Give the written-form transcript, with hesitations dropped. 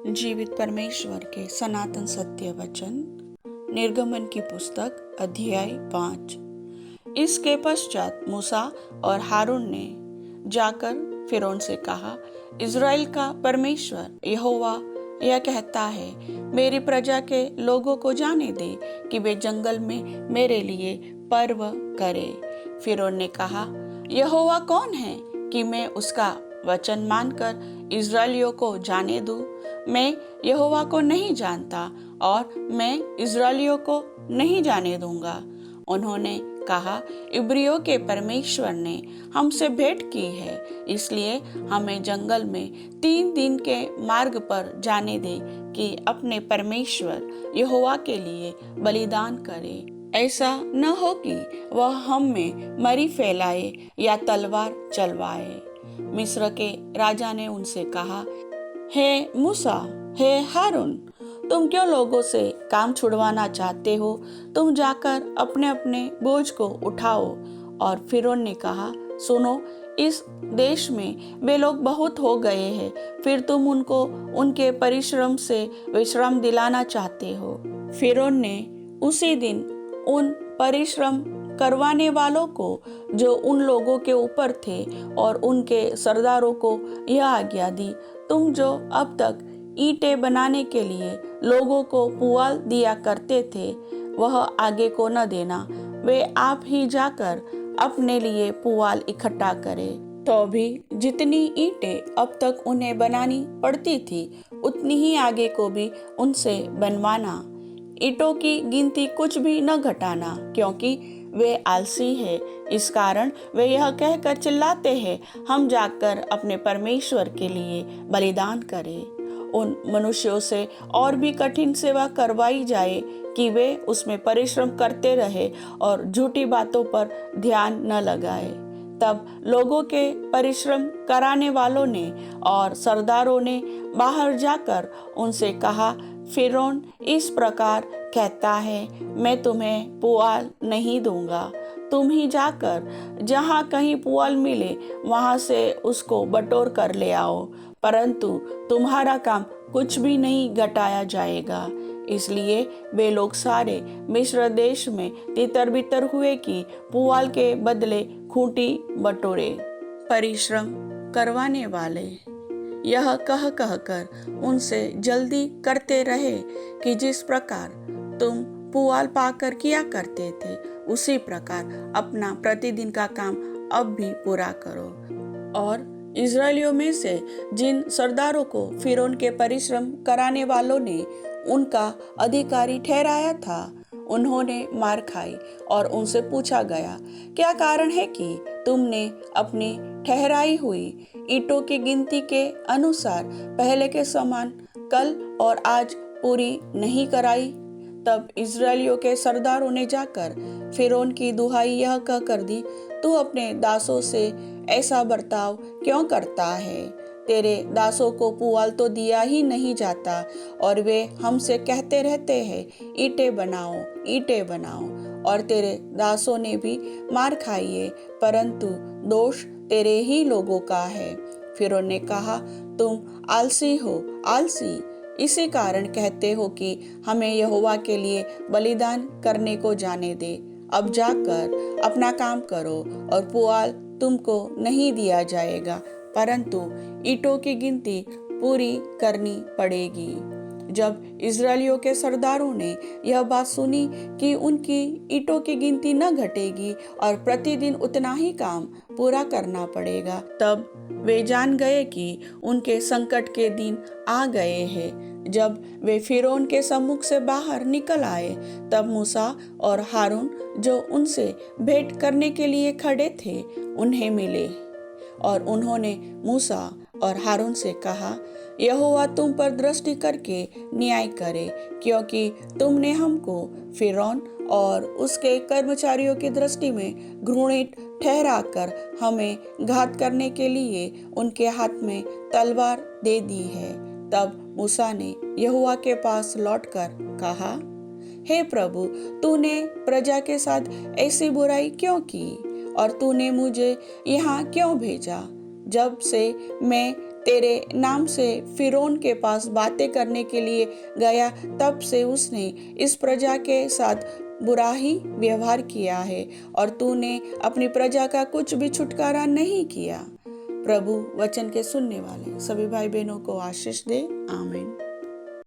जीवित परमेश्वर के सनातन सत्य वचन। निर्गमन की पुस्तक अध्याय 5। इसके पश्चात मूसा और हारून ने जाकर फिरौन से कहा, इज़राइल का परमेश्वर यहोवा यह कहता है, मेरी प्रजा के लोगों को जाने दे कि वे जंगल में मेरे लिए पर्व करें। फिरौन ने कहा, यहोवा कौन है कि मैं उसका वचन मानकर इज़राइलियों को जाने दूं? मैं यहोवा को नहीं जानता और मैं इज़राइलियों को नहीं जाने दूंगा। उन्होंने कहा, इब्रियों के परमेश्वर ने हमसे भेंट की है, इसलिए हमें जंगल में 3 दिन के मार्ग पर जाने दे कि अपने परमेश्वर यहोवा के लिए बलिदान करें। ऐसा न हो कि वह हम में मरी फैलाए या तलवार चलवाए। मिस्र के राजा ने उनसे कहा, हे मूसा, हे हारून, तुम क्यों लोगों से काम छुड़वाना चाहते हो? तुम जाकर अपने अपने बोझ को उठाओ। और फिरौन ने कहा, सुनो, इस देश में वे लोग बहुत हो गए हैं, फिर तुम उनको उनके परिश्रम से विश्राम दिलाना चाहते हो। फिरौन ने उसी दिन उन परिश्रम करवाने वालों को जो उन लोगों के ऊपर थे और उनके सरदारों को यह आज्ञा दी, तुम जो अब तक ईंटें बनाने के लिए लोगों को पुआल दिया करते थे, वह आगे को न देना। वे आप ही जाकर अपने लिए पुआल इकट्ठा करें। तो भी जितनी ईंटें अब तक उन्हें बनानी पड़ती थी, उतनी ही आगे को भी उनसे बनवाना। ईंटों की गिनती कुछ भी न घटाना, क्योंकि वे आलसी है। इस कारण वे यह कहकर चिल्लाते हैं, हम जाकर अपने परमेश्वर के लिए बलिदान करें। उन मनुष्यों से और भी कठिन सेवा करवाई जाए कि वे उसमें परिश्रम करते रहे और झूठी बातों पर ध्यान न लगाए। तब लोगों के परिश्रम कराने वालों ने और सरदारों ने बाहर जाकर उनसे कहा, फिरौन इस प्रकार कहता है, मैं तुम्हें पुआल नहीं दूंगा। तुम ही जाकर जहाँ कहीं पुआल मिले वहाँ से उसको बटोर कर ले आओ, परंतु तुम्हारा काम कुछ भी नहीं घटाया जाएगा। इसलिए वे लोग सारे मिस्र देश में तितर बितर हुए कि पुआल के बदले खूंटी बटोरे। परिश्रम करवाने वाले यह कह कर उनसे जल्दी करते रहे कि जिस प्रकार तुम पुआल पाकर किया करते थे, उसी प्रकार अपना प्रतिदिन का काम अब भी पूरा करो। और इज़राइलियों में से जिन सरदारों को फिरौन के परिश्रम कराने वालों ने उनका अधिकारी ठहराया था, उन्होंने मार खाई और उनसे पूछा गया, क्या कारण है कि तुमने अपनी ठहराई हुई ईंटों की गिनती के अनुसार पहले के समान कल और आज पूरी नहीं कराई? तब इज़राइलियों के सरदारों ने जाकर फिरौन की दुहाई यह कह कर दी, तू अपने दासों से ऐसा बर्ताव क्यों करता है? तेरे दासों को पुआल तो दिया ही नहीं जाता और वे हमसे कहते रहते हैं, ईंटें बनाओ, ईंटें बनाओ। और तेरे दासों ने भी मार खाई है, परंतु दोष तेरे ही लोगों का है। फिरौन ने कहा, तुम आलसी हो, आलसी। इसी कारण कहते हो कि हमें यहोवा के लिए बलिदान करने को जाने दे। अब जाकर अपना काम करो और पुआल तुमको नहीं दिया जाएगा, परंतु ईंटों की गिनती पूरी करनी पड़ेगी। जब इज़राइलियों के सरदारों ने यह बात सुनी कि उनकी ईंटों की गिनती न घटेगी और प्रतिदिन उतना ही काम पूरा करना पड़ेगा, तब वे जान गए कि उनके संकट के दिन आ गए हैं। जब वे फिरौन के सम्मुख से बाहर निकल आए, तब मूसा और हारून जो उनसे भेंट करने के लिए खड़े थे, उन्हें मिले। और उन्होंने मूसा और हारून से कहा, यहोवा तुम पर दृष्टि करके न्याय करे, क्योंकि तुमने हमको फिरौन और उसके कर्मचारियों की दृष्टि में घृणित ठहराकर हमें घात करने के लिए उनके हाथ में तलवार दे दी है। तब मूसा ने यहोवा के पास लौटकर कहा, हे प्रभु, तूने प्रजा के साथ ऐसी बुराई क्यों की और तूने मुझे यहाँ क्यों भेजा? जब से मैं तेरे नाम से फिरौन के पास बातें करने के लिए गया, तब से उसने इस प्रजा के साथ बुरा ही व्यवहार किया है और तूने अपनी प्रजा का कुछ भी छुटकारा नहीं किया। प्रभु वचन के सुनने वाले सभी भाई बहनों को आशीष दे। आमीन।